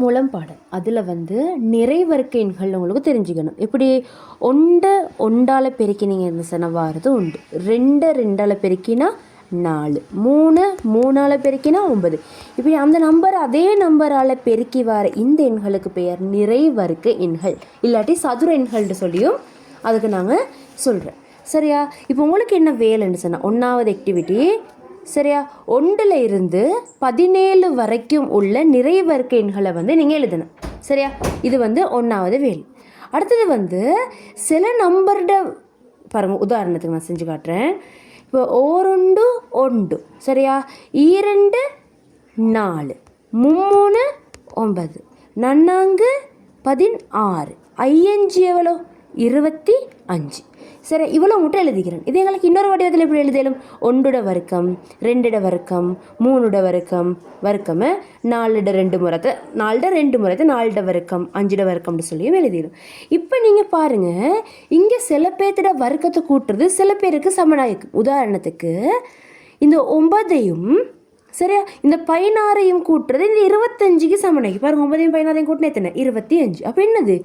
மூலம் பாடம் அதில் வந்து நிறைவர்க்க எண்கள் உங்களுக்கு தெரிஞ்சுக்கணும். எப்படி ஒண்டால் பெருக்கினீங்க இருந்துச்சுன்னா வாரது உண்டு, ரெண்டால் பெருக்கினா 4, 3ஆல் பெருக்கினா 9. இப்படி அந்த நம்பர் அதே நம்பரால் பெருக்கி வர இந்த எண்களுக்கு பெயர் நிறைவர்க்க எண்கள், இல்லாட்டி சதுர எண்கள்னு சொல்லியும் அதுக்கு நாங்கள் சொல்கிறேன். சரியா? இப்போ உங்களுக்கு என்ன வேலைன்னு சொன்னால் 1வது ஆக்டிவிட்டி, சரியா, 1ல் இருந்து 17 வரைக்கும் உள்ள நிறைவர்க்க எண்களை வந்து நீங்கள் எழுதணும். சரியா? இது வந்து 1வது வேலை. அடுத்தது வந்து சில நம்பரோட பாருங்கள், உதாரணத்துக்கு நான் செஞ்சு காட்டுறேன். இப்போ 1 சரியா, 2 4, 3 9, 4 16, 5 எவ்வளோ 25. சரி, இவ்வளோ மட்டும் எழுதிக்கிறேன். இது எங்களுக்கு இன்னொரு வடிவத்தில் எப்படி எழுதலும்? 1 வர்க்கம், 2 வர்க்கம், 3 வர்க்கம், வர்க்கம் 4 2 முறை, 4 வர்க்கம், 5 வர்க்கம்னு சொல்லியும் எழுதிடும். இப்போ நீங்கள் பாருங்கள், இங்கே சில பேர்த்தோட வர்க்கத்தை கூட்டுறது சில பேருக்கு சமனாயிருக்கும். உதாரணத்துக்கு இந்த 9ஐயும் சரியா இந்த 16ஐயும் கூட்டுறது இந்த 25க்கு சமனாகி பாருங்கள். 9ஐயும் 16ஐயும் கூட்டினா எத்தனை? 25. அப்போ என்னது?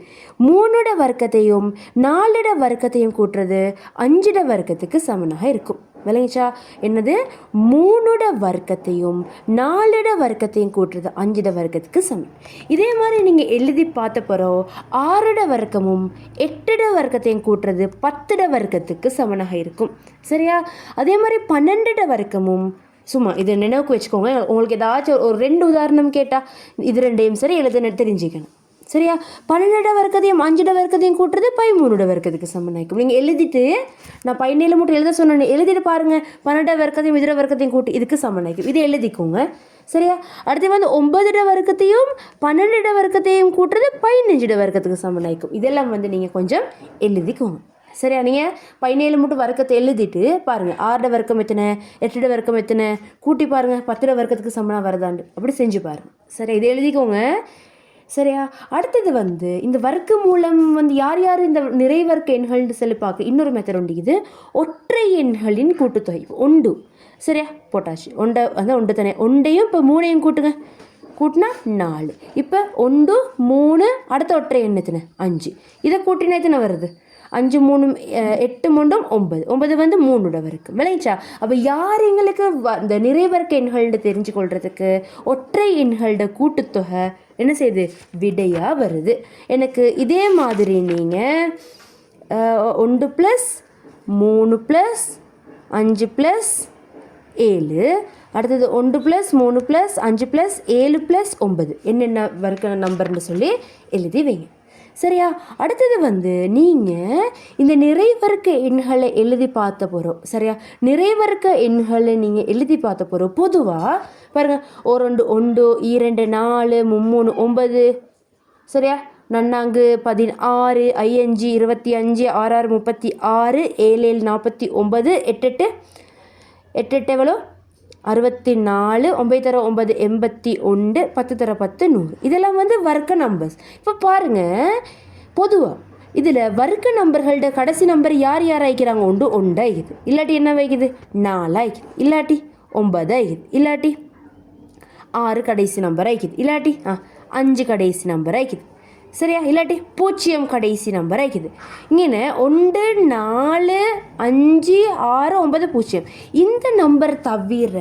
3 வர்க்கத்தையும் 4 வர்க்கத்தையும் கூட்டுறது 5 வர்க்கத்துக்கு சமனாக இருக்கும். விளங்கிச்சா? என்னது? 3 வர்க்கத்தையும் 4 வர்க்கத்தையும் கூட்டுறது 5 வர்க்கத்துக்கு சமம். இதே மாதிரி நீங்கள் எழுதி பார்த்த போகிறோம். 6 வர்க்கமும் 8 வர்க்கத்தையும் கூட்டுறது 10 வர்க்கத்துக்கு சமனாக இருக்கும். சரியா? அதே மாதிரி 12 வர்க்கமும் சும்மா இதை நினைவுக்கு வச்சுக்கோங்க. உங்களுக்கு ஏதாச்சும் ஒரு 2 உதாரணம் கேட்டால் இது 2ஐயும் சரி எழுத தெரிஞ்சுக்கணும். சரியா? 12 வர்க்கத்தையும் 5 வர்க்கத்தையும் கூட்டுறது 13 வர்க்கத்துக்கு சமனாகும். நீங்கள் எழுதிட்டு நான் 17 மட்டும் எழுத சொன்னேன், எழுதிட்டு பாருங்கள். 12 வர்க்கத்தையும் 5 வர்க்கத்தையும் கூட்டி இதுக்கு சமனாகும். இதை எழுதிக்கோங்க. சரியா? அடுத்து வந்து 9 வர்க்கத்தையும் 12 வர்க்கத்தையும் கூட்டுறது 15 வர்க்கத்துக்கு சமனாகும். இதெல்லாம் வந்து நீங்கள் கொஞ்சம் எழுதிக்கோங்க. சரியா? நீங்கள் 17 மட்டும் வர்க்கத்தை எழுதிட்டு பாருங்கள். 6 வர்க்கம் எத்தனை, 8 வர்க்கம் எத்தனை கூட்டி பாருங்கள். 10 வர்க்கத்துக்கு சமனாக வருதாண்டு அப்படி செஞ்சு பாருங்கள். சரியா? இதை எழுதிக்கோங்க. சரியா? அடுத்தது வந்து இந்த வர்க்க மூலம் வந்து யார் யார் இந்த நிறைவர்க்க எண்கள்னு சொல்லி பார்க்க இன்னொரு மெத்தட் உண்டு. இது ஒற்றை எண்களின் கூட்டுத்தொகை. 1 சரியா போட்டாச்சு. 1 தானே, 1ஐயும் இப்போ 3ஐயும் கூட்டுங்க. கூட்டினா 4. இப்போ 1 3 அடுத்த ஒற்றை எண் எத்தனை? 5. இதை கூட்டினா எத்தனை வருது? 5 3 8 3 9. 9 வந்து 3 வர்க்கம். விளைச்சா? அப்போ யார் எங்களுக்கு இந்த நிறைவர்க்க எண்கள்னு தெரிஞ்சு கொள்றதுக்கு ஒற்றை எண்களோட கூட்டுத்தொகை என்ன செய்யுது? விடையாக வருது. எனக்கு இதே மாதிரி நீங்கள் 1 + 3 + 5 + 7, அடுத்தது 1 + 3 + 5 + 7 + 9 என்னென்ன வர்க்க நம்பர்னு சொல்லி எழுதி வைங்க. சரியா? அடுத்தது வந்து நீங்கள் இந்த நிறைவர்க்க எண்களை எழுதி பார்த்த போகிறோம். சரியா? நிறைவர்க்க எண்களை நீங்கள் எழுதி பார்த்த போகிறோம். பொதுவாக பாருங்கள், 1 1 2 4 3 9 சரியா, 4 16 5 25 6 36 7 49 8 8 எவ்வளோ? 64, 9 9 81, 10 10 100. இதெல்லாம் வந்து வர்க்க நம்பர்ஸ். இப்போ பாருங்கள், பொதுவாக இதில் வர்க்க நம்பர்களோட கடைசி நம்பர் யார் யார் ஆகிக்கிறாங்க? 1 ஆகிக்குது, இல்லாட்டி என்ன வைக்குது? 4 ஆகிக்குது, இல்லாட்டி 9 ஆகிக்குது, இல்லாட்டி 6 கடைசி நம்பர் ஆகிக்குது, இல்லாட்டி 5 கடைசி நம்பர் ஆகிக்குது. சரியா? இல்லாட்டி 0 கடைசி நம்பர் ஆகிக்குது. இங்கே 1 4 5 6 9 0 இந்த நம்பர் தவிர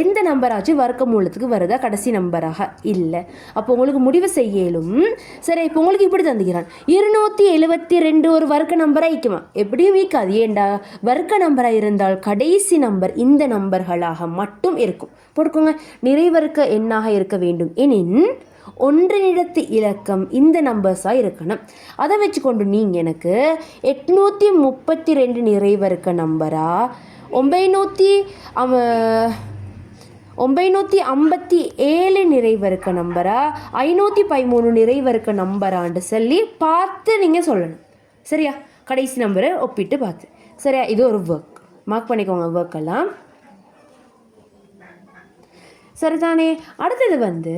எந்த நம்பராச்சும் வர்க்க மூலத்துக்கு வருதா கடைசி நம்பராக? இல்லை. அப்போ உங்களுக்கு முடிவு செய்யலும். சரி, இப்போ உங்களுக்கு இப்படி தந்துக்கிறான் 272 ஒரு வர்க்க நம்பராக இருக்குமா? எப்படியும் வீக்காது. ஏண்டா வர்க்க நம்பராக இருந்தால் கடைசி நம்பர் இந்த நம்பர்களாக மட்டும் இருக்கும். போட்டுக்கோங்க. நிறைவர்க்க எண்ணாக இருக்க வேண்டும் எனின் ஒன்றினிடத்து இலக்கம் இந்த நம்பர்ஸாக இருக்கணும். அதை வச்சுக்கொண்டு நீங்கள் எனக்கு 832 நிறைவர்க்க நம்பரா, 957 நிறைவர்க்க நம்பரா, 513 நிறைவர்க்க நம்பரான்னு சொல்லி பார்த்து நீங்கள் சொல்லணும். சரியா? கடைசி நம்பரை ஒப்பிட்டு பார்த்து. சரியா? இது ஒரு ஒர்க். மார்க் பண்ணிக்கோங்க ஒர்க்கெல்லாம். சரிதானே? அடுத்தது வந்து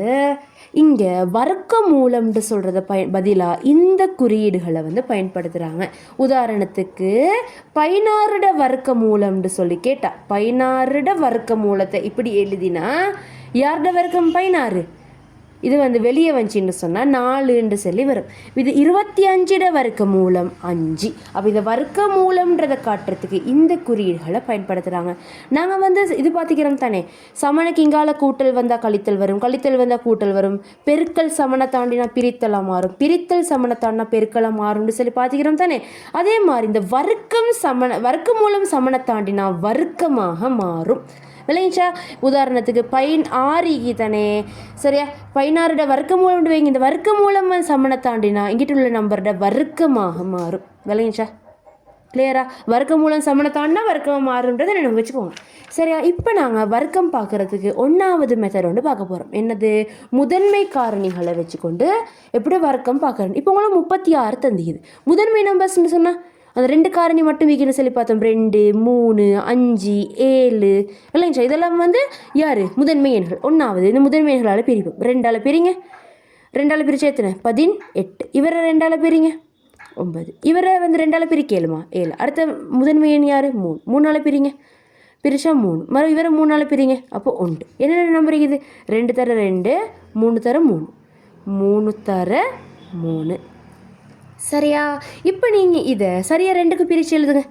இங்கே வர்க்க மூலம்னு சொல்கிறத பதிலாக இந்த குறியீடுகளை வந்து பயன்படுத்துகிறாங்க. உதாரணத்துக்கு 16 வர்க்க மூலம்னு சொல்லி கேட்டால் 16 வர்க்க மூலத்தை இப்படி எழுதினா யாரோட வர்க்கம்? 16 இது வந்து வெளியே வந்துச்சின்னு சொன்னால் 4ன்னு சொல்லி வரும். இது 25 வர்க்க மூலம் 5. அப்போ இந்த வர்க்க மூலம்ன்றதை காட்டுறதுக்கு இந்த குறியீடுகளை பயன்படுத்துகிறாங்க. நாங்கள் வந்து இது பார்த்துக்கிறோம் தானே, சமனுக்கு இங்கால கூட்டல் வந்தால் கழித்தல் வரும், கழித்தல் வந்தால் கூட்டல் வரும், பெருக்கல் சமனை தாண்டினா பிரித்தலாக மாறும், பிரித்தல் சமனை தாண்டினா பெருக்கலாக மாறும்னு சொல்லி பார்த்துக்கிறோம் தானே. அதே மாதிரி இந்த வர்க்க மூலம் சமனை தாண்டினா வர்க்கமாக மாறும். விளைஞ்சா உதாரணத்துக்கு 16 தானே, சரியா, 16 வர்க்க மூலம் வைங்க. இந்த வர்க்க மூலம் சமனை தாண்டினா இங்கிட்ட உள்ள நம்பரோட வர்க்கமாக மாறும். விளைஞ்சா கிளியரா? வர்க்க மூலம் சமனை தாண்டினா வர்க்கமாக மாறுன்றதை நினைவு வச்சுக்கோங்க. சரியா? இப்போ நாங்கள் வர்க்கம் பார்க்குறதுக்கு 1வது மெத்தட் ஒன்று பார்க்க போகிறோம். என்னது? முதன்மை காரணிகளை வச்சுக்கொண்டு எப்படி வர்க்கம் பார்க்குறோம். இப்போ உங்களுக்கு 36 தந்திக்குது. முதன்மை நம்பர்ஸ்ன்னு சொன்னால் அந்த 2 காரணி மட்டும் வீக்கின்னு சொல்லி பார்த்தோம். 2, 3, 5, 7 இல்லைங்க. இதெல்லாம் வந்து யார்? முதன்மை எண்கள். 1வது இந்த முதன்மை எண்களால் பிரிப்போம். 2ஆல் பிரிங்க. 2ஆல் பிரிச்சு எத்தனை? 18. இவரை 2ஆல் பிரிங்க, 9. இவரை வந்து 2ஆல் பிரிக்கலுமா? 7. அடுத்த முதன்மை எண் யார்? 3. 3ஆல் பிரிங்க, பிரிச்சா 3. மறு இவரை 3ஆல் பிரிங்க, அப்போ 1. என்னென்ன நம்பர் இருக்குது? 2 தர 2, 3 தர 3, 3 தர 3. சரியா? இப்போ நீங்கள் இதை சரியாக 2க்கு பிரித்து எழுதுங்க.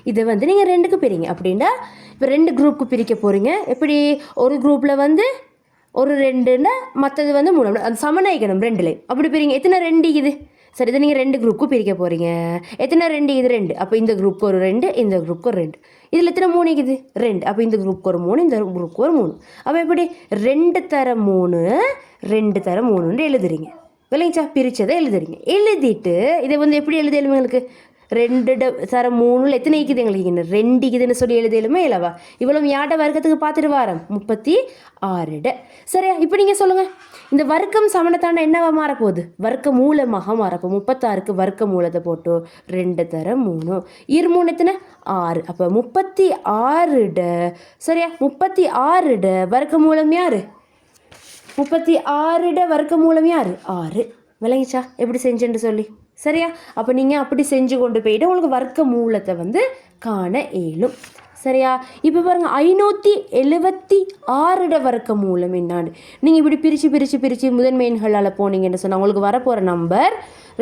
இதை வந்து நீங்கள் 2க்கு பிரிங்க. அப்படின்னா இப்போ 2 குரூப்புக்கு பிரிக்க போகிறீங்க. எப்படி? ஒரு குரூப்பில் வந்து ஒரு 2ன்னா மற்றது வந்து 3. அது சமநாயகணும் 2ல. அப்படி பிரிங்க. எத்தனை 2 இது? சரி, இதை நீங்கள் 2 குரூப்புக்கு பிரிக்க போகிறீங்க. எத்தனை 2 இது? 2. அப்போ இந்த குரூப்புக்கு ஒரு 2, இந்த குரூப்புக்கு ஒரு 2. இதில் எத்தனை 3 இருக்குது? 2. அப்போ இந்த குரூப்புக்கு ஒரு 3, இந்த குரூப்புக்கு ஒரு 3. அப்போ எப்படி? 2 தர 3, 2 தர 3ன்னு எழுதுறீங்க. விளைஞ்சா பிரித்ததை எழுதுறீங்க. எழுதிட்டு இதை வந்து எப்படி எழுதலும்? எங்களுக்கு 2 தர 3 எத்தனை இருக்குது? எங்களுக்கு 2 இருக்குதுன்னு சொல்லி எழுதலுமே இல்லவா? இவ்வளோ யாட வர்க்கத்துக்கு பார்த்துட்டு வாரம் 36. சரியா? இப்போ நீங்கள் சொல்லுங்கள், இந்த வர்க்கம் சமணத்தாண்ட என்னவா மாறப்போகுது? வர்க்க மூலமாக மாறப்போ 36க்கு வர்க்க மூலத்தை போட்டு 2 தர 3, 3 எத்தனை? 6. அப்போ 36. சரியா? 36 வர்க்க மூலம் யார்? 36 வர்க்க மூலம் யார்? 6. விளங்கிச்சா எப்படி செஞ்சுன்னு சொல்லி? சரியா? அப்போ நீங்கள் அப்படி செஞ்சு கொண்டு போயிட்டு உங்களுக்கு வர்க்க மூலத்தை வந்து காண இயலும். சரியா? இப்போ பாருங்கள், 576 வர்க்க மூலம் என்னான்னு நீங்கள் இப்படி பிரித்து முதன்மை எண்களால் போனீங்கன்னு சொன்னால் உங்களுக்கு வரப்போகிற நம்பர்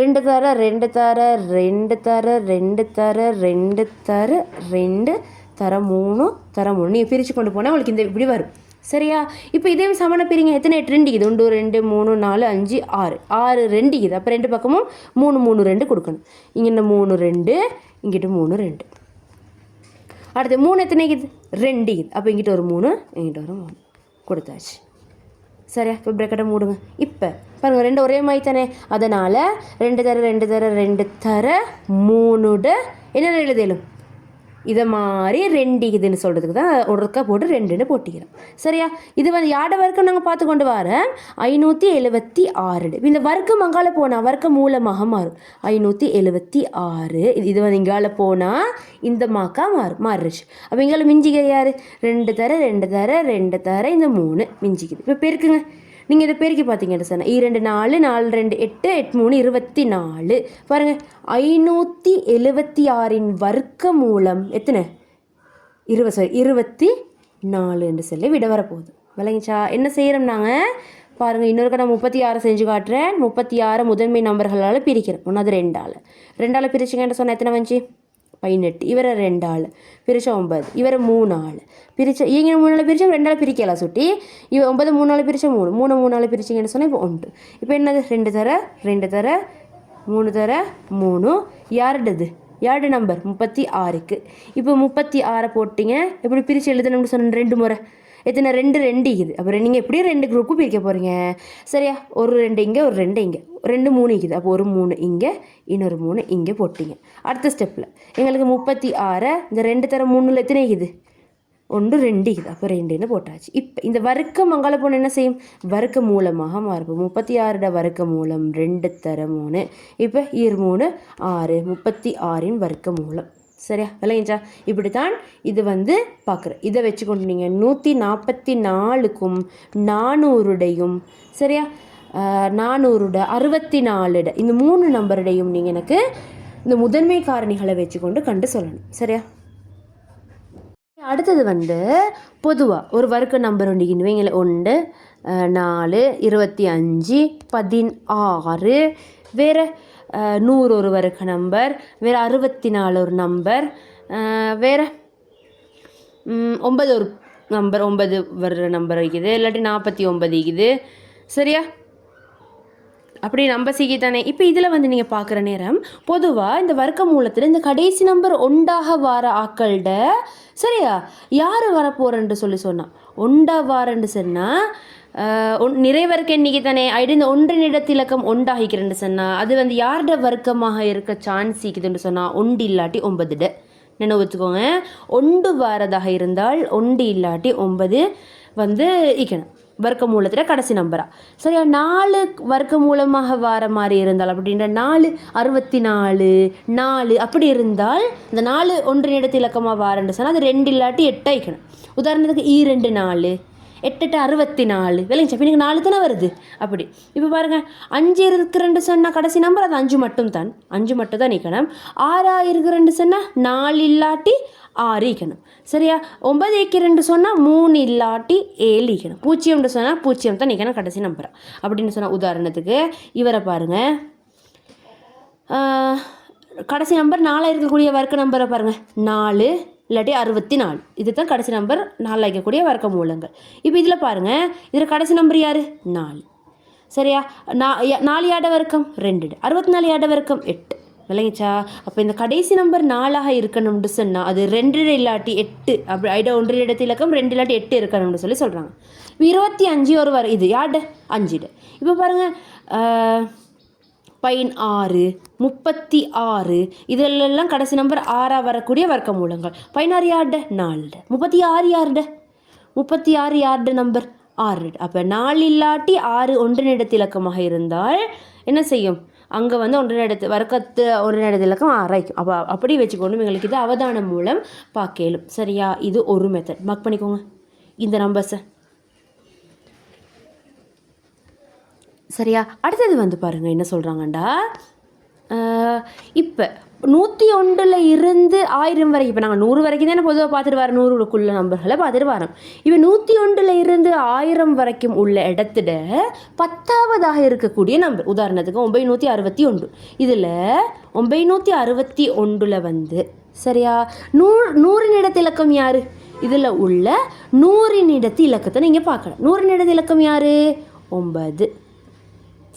2 தர 2 தர 2 தர 2 தர 2 தர 2 தர 3 தர 3. நீங்கள் பிரித்து கொண்டு போனால் உங்களுக்கு இந்த இப்படி வரும். சரியா? இப்போ இதே சமண பிரிங்க. எத்தனை? 8 2 இது 1 2 3 4 5 6 6 2 இது. அப்போ 2 பக்கமும் 3 3 2 கொடுக்கணும். இங்கே இந்த 3 2, இங்கிட்ட 3 2. அடுத்து 3 எத்தனை இது? 2 இது. அப்போ இங்கிட்ட ஒரு 3, இங்கிட்ட ஒரு 3 கொடுத்தாச்சு. சரியா? இப்போ பிரக்கெட்டை மூடுங்க. இப்போ பாருங்கள், 2 ஒரே மாதிரி தானே. அதனால் 2 தர 2 தர 2 தர 3 என்ன எழுதலும்? இதை மாதிரி 2 இதுன்னு சொல்கிறதுக்கு தான் ஒருக்கா போட்டு 2ன்னு போட்டிக்கிறோம். சரியா? இது வந்து யாட வர்க்கம் நாங்கள் பார்த்து கொண்டு வரேன். 576. இந்த வர்க்கம் அங்கால போனால் வர்க்க மூலமாக மாறும். 576. இது வந்து இங்கால போனால் இந்த மாக்கா மாறுச்சு. அப்போ இங்கால மிஞ்சிக்கிற யார்? 2 தர 2 தர 2 தர இந்த 3 மிஞ்சிக்குது. இப்போ பெருக்குங்க. நீங்கள் இதை பெருக்கி பார்த்தீங்கன்னு சொன்னால் 2 4 4 2 8 8 3 24. பாருங்கள், 576 வர்க்க மூலம் எத்தனை? 24 என்று சொல்லி விட வரப்போகுது. விளங்கிச்சா? என்ன செய்கிறோம் நாங்கள்? பாருங்கள், இன்னொரு கடை 36 செஞ்சு காட்டுறேன். 36 முதன்மை நம்பர்களால் பிரிக்கிறேன். 1 2ஆல் 2ஆல் பிரிச்சிங்கன்னு சொன்னால் எத்தனை வந்துச்சு? 18. இவரை 2ஆல் பிரித்தா 9. இவரை 3ஆல் பிரித்தா இங்கே 3ஆல் பிரித்தா 2ஆல் பிரிக்கலாம் சுட்டி. 9 3ஆல் பிரித்தா 3 3 3ஆல் பிரிச்சிங்கன்னு சொன்னால் இப்போ 1. இப்போ என்னது? 2 தர 2 தர 3 தர 3. யாருடது? யாரு நம்பர்? 36க்கு. இப்போ 36 போட்டிங்க. எப்படி பிரித்து எழுதணும்னு சொன்ன 2 முறை. எத்தனை? 2 2 இருக்குது. அப்புறம் நீங்கள் எப்படியும் 2 குரூப்பு பிரிக்க போகிறீங்க. சரியா? ஒரு 2 இங்கே, ஒரு 2 இங்கே, 2 3 இருக்குது. அப்போ ஒரு 3 இங்கே, இன்னொரு 3 இங்கே போட்டிங்க. அடுத்த ஸ்டெப்பில் எங்களுக்கு 36 இந்த 2 தர 3 எத்தனை இருக்குது? 1 2 இருக்குது. அப்போ 2ன்னு போட்டாச்சு. இப்போ இந்த வர்க்கம் அங்கால போன என்ன செய்யும்? வர்க்க மூலமாக மாறும். 36 வர்க்க மூலம் 2 தர 3. இப்போ 3 6. 36 வர்க்க மூலம். சரியா? விளையஞ்சா? இப்படித்தான் இது வந்து பார்க்குறேன். இதை வச்சுக்கொண்டு நீங்கள் 144க்கும் 400டையும், சரியா, 400 64 இந்த 3 நம்பருடையும் நீங்கள் எனக்கு இந்த முதன்மை காரணிகளை வச்சுக்கொண்டு கண்டு சொல்லணும். சரியா? அடுத்தது வந்து பொதுவாக ஒரு வர்க்க நம்பர் ஒன்று வைங்கள 1 4 25 16 வேறு 100 ஒரு வர்க்க நம்பர், வேறு 64 ஒரு நம்பர், வேறு 9 ஒரு நம்பர், 9 வர்ற நம்பர் இருக்குது, இல்லாட்டி 49 இருக்குது. சரியா? அப்படி நம்பர் சீக்கி தானே. இப்போ இதில் வந்து நீங்கள் பார்க்குற நேரம் பொதுவாக இந்த வர்க்க மூலத்தில் இந்த கடைசி நம்பர் ஒன்றாக வார ஆக்கள்ட சரியா யார் வரப்போகிறன்னு சொன்னால் ஒண்டா வாரன்னு சொன்னால் நிறைவர்க்க எண்ணிக்கை தானே. ஆயிட்டு இந்த ஒன்றின் இடத்திலக்கம் ஒண்டாகிக்கிறேன்னு சொன்னால் அது வந்து யாரோட வர்க்கமாக இருக்க சான்ஸ் இருக்குதுன்னு சொன்னால் ஒன்று இல்லாட்டி 9 நினைவு வச்சுக்கோங்க. ஒன்று வாரதாக இருந்தால் ஒன்று இல்லாட்டி 9 வந்து இருக்கணும் வர்க்க மூலத்தில் கடைசி நம்பரா. சரியா? 4 வர்க்க மூலமாக வார மாதிரி இருந்தால் அப்படின்ற 4 64 4 அப்படி இருந்தால் இந்த 4 ஒன்றின் இடத்து இலக்கமாக வாரன்னு சொன்னால் அது 2 இல்லாட்டி 8 ஆயிக்கணும். உதாரணத்துக்கு 2 4 8 64 விளைஞ்சா இப்போ நீங்கள் 4 தானே வருது. அப்படி இப்போ பாருங்கள் 5 இருக்கிறன்னு சொன்னால் கடைசி நம்பர் அது 5 மட்டும் தான், 5 மட்டும் தான் நிற்கணும். 6 இருக்கிறன்னு சொன்னால் 4 இல்லாட்டி 6 ஈக்கணும். சரியா? 9 இருக்கிறன்னு சொன்னால் 3 இல்லாட்டி 7 ஈக்கணும். 0 சொன்னால் 0 தான் நிற்கணும் கடைசி நம்பரா அப்படின்னு சொன்னால் உதாரணத்துக்கு இவரை பாருங்கள். கடைசி நம்பர் 4 இருக்கக்கூடிய வர்க்க நம்பரை பாருங்கள் 4 இல்லாட்டி 64 இது தான் கடைசி நம்பர் 4 வைக்கக்கூடிய வர்க்க மூலங்கள். இப்போ இதில் பாருங்கள் இதில் கடைசி நம்பர் யார் 4. சரியா? 4 யாட வர்க்கம் 2 64 யாட வர்க்கம் 8 விளங்கிச்சா? அப்போ இந்த கடைசி நம்பர் 4ஆக இருக்கணும்னு சொன்னால் அது 2 இல்லாட்டி 8 அப்படி ஐட ஒன்றின் இடத்து இலக்கம் 2 இல்லாட்டி 8 இருக்கணும்னு சொல்கிறாங்க. 25 ஒரு வர இது யாட 5. இப்போ பாருங்கள் 16 36 இதெல்லாம் கடைசி நம்பர் 6 வரக்கூடிய வர்க்க மூலங்கள். 16 யார்ட 4 36 யார்ட 36 யார்ட நம்பர் 6. அப்போ 4 இல்லாட்டி 6 ஒன்றின் இடத்து இலக்கமாக இருந்தால் என்ன செய்யும் அங்கே வந்து ஒன்றின் இடத்து வர்க்கத்து ஒன்றின் இடத்து இலக்கம் 6 ஆயிக்கும். அப்போ அப்படி வச்சுக்கொண்டு எங்களுக்கு இது அவதானம் மூலம் பார்க்கலும். சரியா? இது ஒரு மெத்தட் மார்க் பண்ணிக்கோங்க இந்த நம்பர்ஸை. சரியா? அடுத்தது வந்து பாருங்கள் என்ன சொல்கிறாங்கண்டா இப்போ 101 இருந்து 1000 வரைக்கும் இப்போ நாங்கள் 100 வரைக்கும் தானே பொதுவாக பார்த்துட்டு வரோம், 100க்குள்ள நம்பர்களை பார்த்துட்டு வரோம். இப்போ 101 இருந்து 1000 வரைக்கும் உள்ள இடத்துல 10ஆவதாக இருக்கக்கூடிய நம்பர் உதாரணத்துக்கு 961 இதில் 961 வந்து சரியா 100 இடத்து இலக்கம் யார் இதில் உள்ள 100 இடத்து இலக்கத்தை நீங்கள் பார்க்கலாம். 100 இடத்து இலக்கம் யார் 9.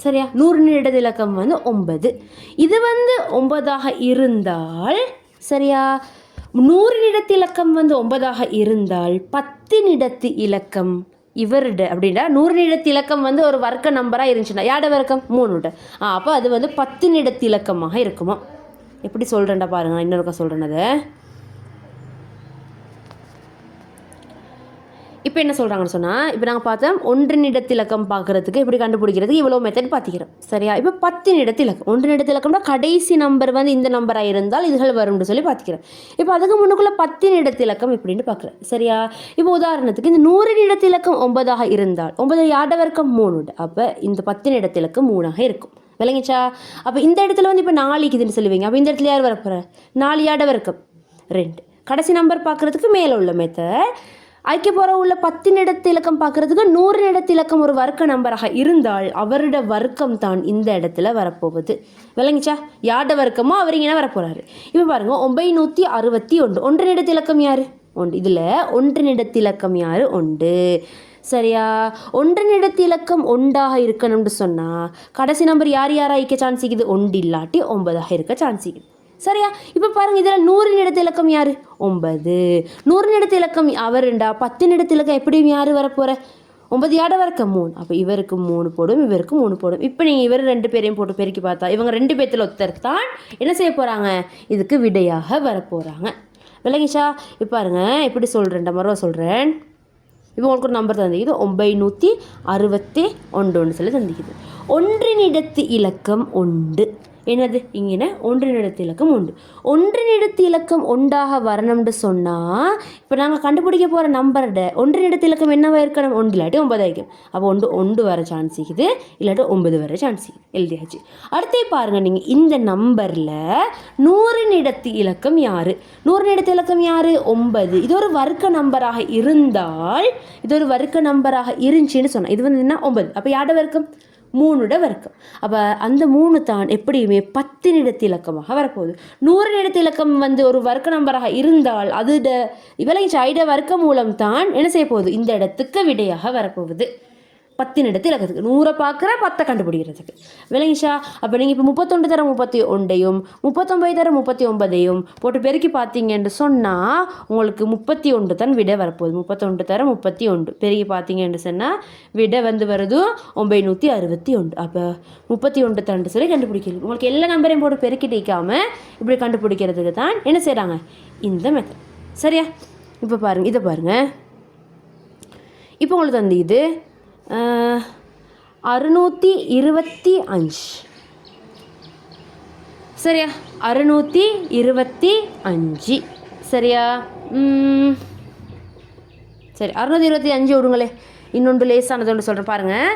சரியா? 100 இடது இலக்கம் வந்து 9. இது வந்து 9ஆக இருந்தால் சரியா 100 இடத்து இலக்கம் வந்து 9ஆக இருந்தால் 10 இடத்து இலக்கம் இவருட அப்படின்னா 100 இடத்து இலக்கம் வந்து ஒரு வர்க்க நம்பராக இருந்துச்சுன்னா யாட வர்க்கம் 3 அப்போ அது வந்து 10 இடத்து இலக்கமாக இருக்குமா. எப்படி சொல்கிறேன்டா பாருங்கள் இன்னொருக்கா சொல்கிறேன். இப்போ என்ன சொல்கிறாங்கன்னு சொன்னால் இப்போ நாங்கள் பார்த்தோம் ஒன்றின் இடத்து இலக்கம் பார்க்குறதுக்கு எப்படி கண்டுபிடிக்கிறதுக்கு இவ்வளோ மெத்தட் பார்த்துக்கிறோம். சரியா? இப்போ 10 இடத்து இலக்கம் ஒன்றின் இடத்து இலக்கம்னா கடைசி நம்பர் வந்து இந்த நம்பராக இருந்தால் இதுகள் வரும்னு சொல்லி பார்த்துக்கிறேன். இப்போ அதுக்கு முன்னுக்குள்ளே 10 இடத்து இலக்கம் எப்படின்னு பார்க்குறேன். சரியா? இப்போ உதாரணத்துக்கு இந்த 100 இடத்து இலக்கம் 9ஆக இருந்தால் 9 யாட வர்க்கம் 3 அப்போ இந்த 10 இடத்து இலக்கம் 3ஆக இருக்கும். விளங்கிச்சா? அப்போ இந்த இடத்துல வந்து இப்போ 4 இருக்குதுன்னு சொல்லுவீங்க. அப்போ இந்த இடத்துல யார் வரப்போகிற 4 யாட வர்க்கம் 2 கடைசி நம்பர் பார்க்குறதுக்கு மேலே உள்ள மெத்தட். ஐக்கிய போகிற உள்ள 10 இடத்து இலக்கம் பார்க்குறதுக்கு 100 இடத்து இலக்கம் ஒரு வர்க்க நம்பராக இருந்தால் அவரோட வர்க்கம் தான் இந்த இடத்துல வரப்போகுது. விளங்கிச்சா? யாட வர்க்கமோ அவர் இங்கே வரப்போகிறாரு. இப்போ பாருங்கள் 961 ஒன்றின் இடத்து இலக்கம் யார் 1. இதில் ஒன்றின் இடத்து இலக்கம் யார் 1. சரியா? ஒன்றின் இடத்து இலக்கம் 1ஆக இருக்கணும்னு சொன்னால் கடைசி நம்பர் யார் யாராக இருக்க சான்ஸ் இருக்குது 1 இல்லாட்டி 9ஆக இருக்க சான்ஸ் இருக்குது. சரியா? இப்போ பாருங்கள் இதில் 100 இடத்து இலக்கம் யார் 9. 100 இடத்து இலக்கம் அவருண்டா 10 இடத்து இலக்கம் எப்படியும் யார் வரப்போகிற 9 யாட வர்க்கம் 3 அப்போ இவருக்கு 3 போடும் இவருக்கு 3 போடும். இப்போ நீங்கள் இவர் 2 பேரையும் போட்டு பெருக்கி பார்த்தா இவங்க 2 பேர்த்தில் ஒருத்தர் தான் என்ன செய்ய போகிறாங்க இதுக்கு விடையாக வரப்போகிறாங்க. விளங்கிச்சா? இப்போ பாருங்கள் எப்படி சொல்கிறேன் மறுவா சொல்கிறேன். இப்போ உங்களுக்கு ஒரு நம்பர் தந்திக்குது 961 சொல்லி தந்திக்குது. ஒன்றின் இடத்து இலக்கம் 1 என்னது இங்கே ஒன்றினெடுத்த இலக்கம் உண்டு. ஒன்றினெடுத்த இலக்கம் ஒன்றாக வரணும்னு சொன்னால் இப்போ நாங்கள் கண்டுபிடிக்க போகிற நம்பரோட ஒன்றினெடுத்த இலக்கம் என்னவா இருக்கணும்? 1 இல்லாட்டி 9 ஆகிக்கும். அப்போ 1 வர சான்ஸ் இருக்குது, இல்லாட்டி 9 வர சான்ஸ் இருக்குது. எழுதியாச்சு. அடுத்தே பாருங்கள், நீங்கள் இந்த நம்பரில் 100 இலக்கம் யார்? 100 இலக்கம் யார்? 9. இது ஒரு வர்க்க நம்பராக இருந்தால், இது ஒரு வர்க்க நம்பராக இருந்துச்சின்னு சொன்னால் இது வந்து என்ன? 9. அப்போ யாரோட வர்க்கம்? 3 வர்க்கம். அப்போ அந்த 3 தான் எப்படியுமே 10 இலக்கமாக வரப்போகுது. 100 இலக்கம் வந்து ஒரு வர்க்க நம்பராக இருந்தால் அதோட இவளைச்ச வர்க்க மூலம் தான் என்ன செய்ய போகுது? இந்த இடத்துக்கு விடையாக வரப்போகுது. 10 இலக்கத்துக்கு 100 பார்க்குற 10 கண்டுபிடிக்கிறதுக்கு விளங்கிச்சா? அப்போ நீங்கள் இப்போ 31 தர 31ஐயும் 39 தர 39ஐயும் போட்டு பெருக்கி பார்த்தீங்கன்னு சொன்னால் உங்களுக்கு 31 தான் விடை வரப்போகுது. 31 தர 31 பெருக்கி பார்த்தீங்கன்னு சொன்னால் விடை வந்து வருது 961. அப்போ 31 தண்டு சொல்லி கண்டுபிடிக்கணும். உங்களுக்கு எல்லா நம்பரையும் போட்டு பெருக்கி நீக்காமல் இப்படி கண்டுபிடிக்கிறதுக்கு தான் என்ன செய்கிறாங்க? இந்த மெத்தட். சரியா? இப்போ பாருங்கள், இதை பாருங்கள். இப்போ உங்களுக்கு வந்து இது 625. சரியா? 625. சரியா? சரி, 625 விடுங்களே. இன்னொன்று லேசானது ஒன்று சொல்கிறேன் பாருங்கள்.